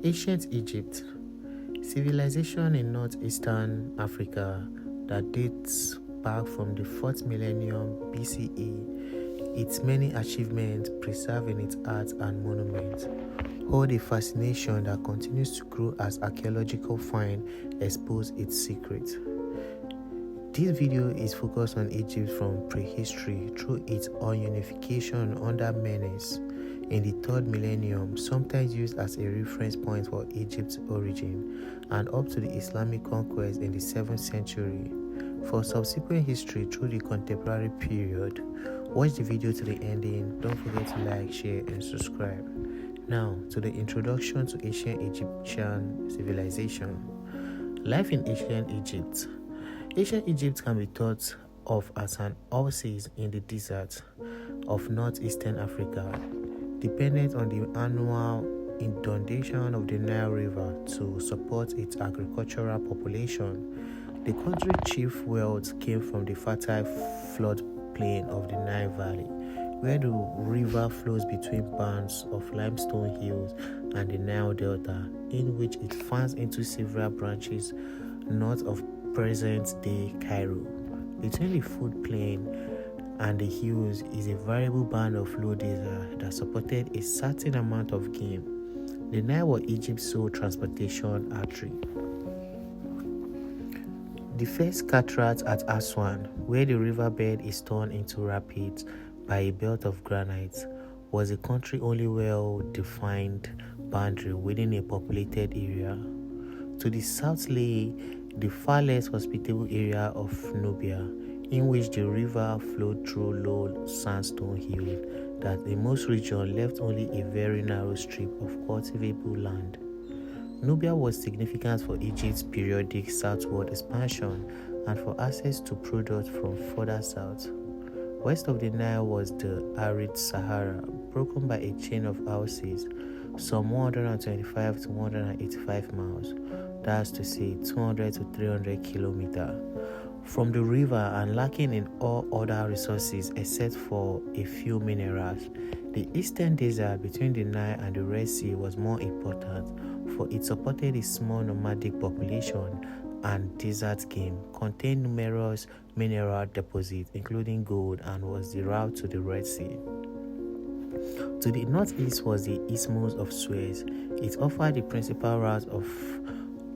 Ancient Egypt, civilization in northeastern Africa that dates back from the 4th millennium BCE. Its many achievements preserved in its art and monuments hold a fascination that continues to grow as archaeological finds expose its secrets. This video is focused on Egypt from prehistory through its unification under Menes in the 3rd millennium, sometimes used as a reference point for Egypt's origin, and up to the Islamic conquest in the 7th century. For subsequent history through the contemporary period, watch the video to the ending. Don't forget to like, share, and subscribe. Now, to the introduction to ancient Egyptian civilization. Life in ancient Egypt. Ancient Egypt can be thought of as an oasis in the desert of northeastern Africa, dependent on the annual inundation of the Nile River to support its agricultural population. The country's chief wealth came from the fertile floodplain of the Nile Valley, where the river flows between bands of limestone hills and the Nile Delta, in which it fans into several branches north of present-day Cairo. Between the floodplain and the hills is a variable band of low desert that supported a certain amount of game. The Nile was Egypt's sole transportation artery. The first cataract at Aswan, where the riverbed is turned into rapids by a belt of granite, was a country's only well-defined boundary within a populated area. To the south lay the far less hospitable area of Nubia, in which the river flowed through low sandstone hills that in most regions left only a very narrow strip of cultivable land. Nubia was significant for Egypt's periodic southward expansion and for access to products from further south. West of the Nile was the arid Sahara, broken by a chain of oases, some 125 to 185 miles, that's to say 200 to 300 kilometers, from the river and lacking in all other resources except for a few minerals. The eastern desert between the Nile and the Red Sea was more important, for it supported a small nomadic population and desert game, contained numerous mineral deposits including gold, and was the route to the Red Sea. To the northeast was the Isthmus of Suez. It offered the principal route of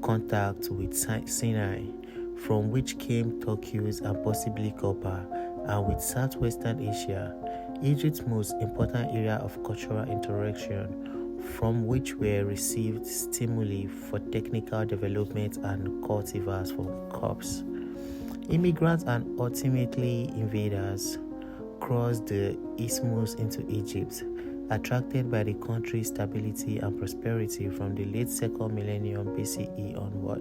contact with Sinai, from which came turquoise and possibly copper, and with southwestern Asia, Egypt's most important area of cultural interaction, from which were received stimuli for technical development and cultivars for crops. Immigrants and ultimately invaders crossed the Isthmus into Egypt, attracted by the country's stability and prosperity from the late 2nd millennium BCE onward.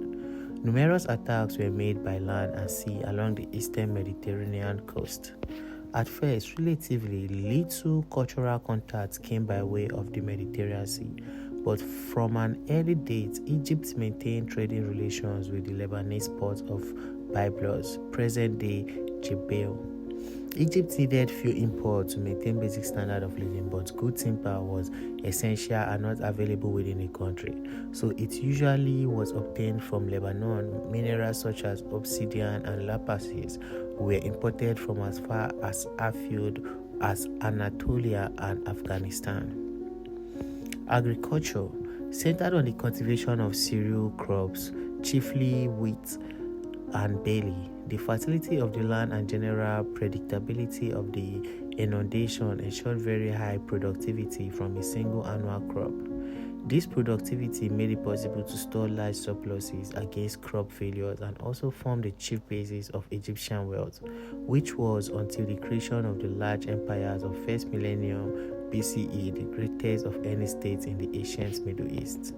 Numerous attacks were made by land and sea along the eastern Mediterranean coast. At first, relatively little cultural contact came by way of the Mediterranean Sea, but from an early date, Egypt maintained trading relations with the Lebanese port of Byblos, present-day Jbeil. Egypt needed few imports to maintain basic standard of living, but good timber was essential and not available within the country, so it usually was obtained from Lebanon. Minerals such as obsidian and lapis were imported from as far as afield as Anatolia and Afghanistan. Agriculture centered on the cultivation of cereal crops, chiefly wheat and barley. The fertility of the land and general predictability of the inundation ensured very high productivity from a single annual crop. This productivity made it possible to store large surpluses against crop failures and also formed the chief basis of Egyptian wealth, which was, until the creation of the large empires of 1st millennium BCE, the greatest of any state in the ancient Middle East.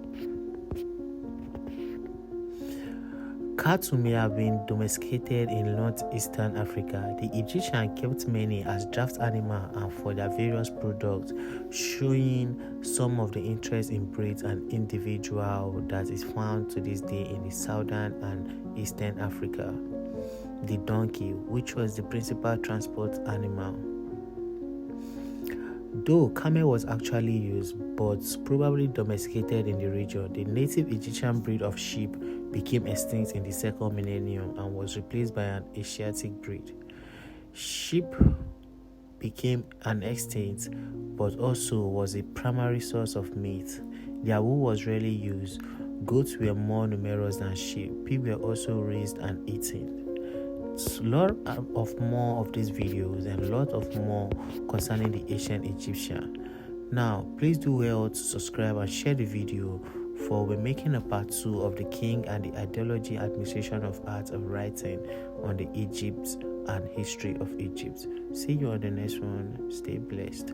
Cattle may have been domesticated in northeastern Africa. The Egyptians kept many as draft animals and for their various products, showing some of the interest in breeds and individual that is found to this day in the southern and eastern Africa. The donkey, which was the principal transport animal. Though camel was actually used, but probably domesticated in the region, the native Egyptian breed of sheep became extinct in the second millennium and was replaced by an Asiatic breed. Sheep became an extinct, but also was a primary source of meat. Their wool was rarely used. Goats were more numerous than sheep. Pigs were also raised and eaten. A lot of more of these videos and a lot of more concerning the ancient Egyptian. Now, please do well to subscribe and share the video, for we're making a part 2 of the king and the ideology, administration of art of writing on the Egypt and history of Egypt. See you on the next one. Stay blessed.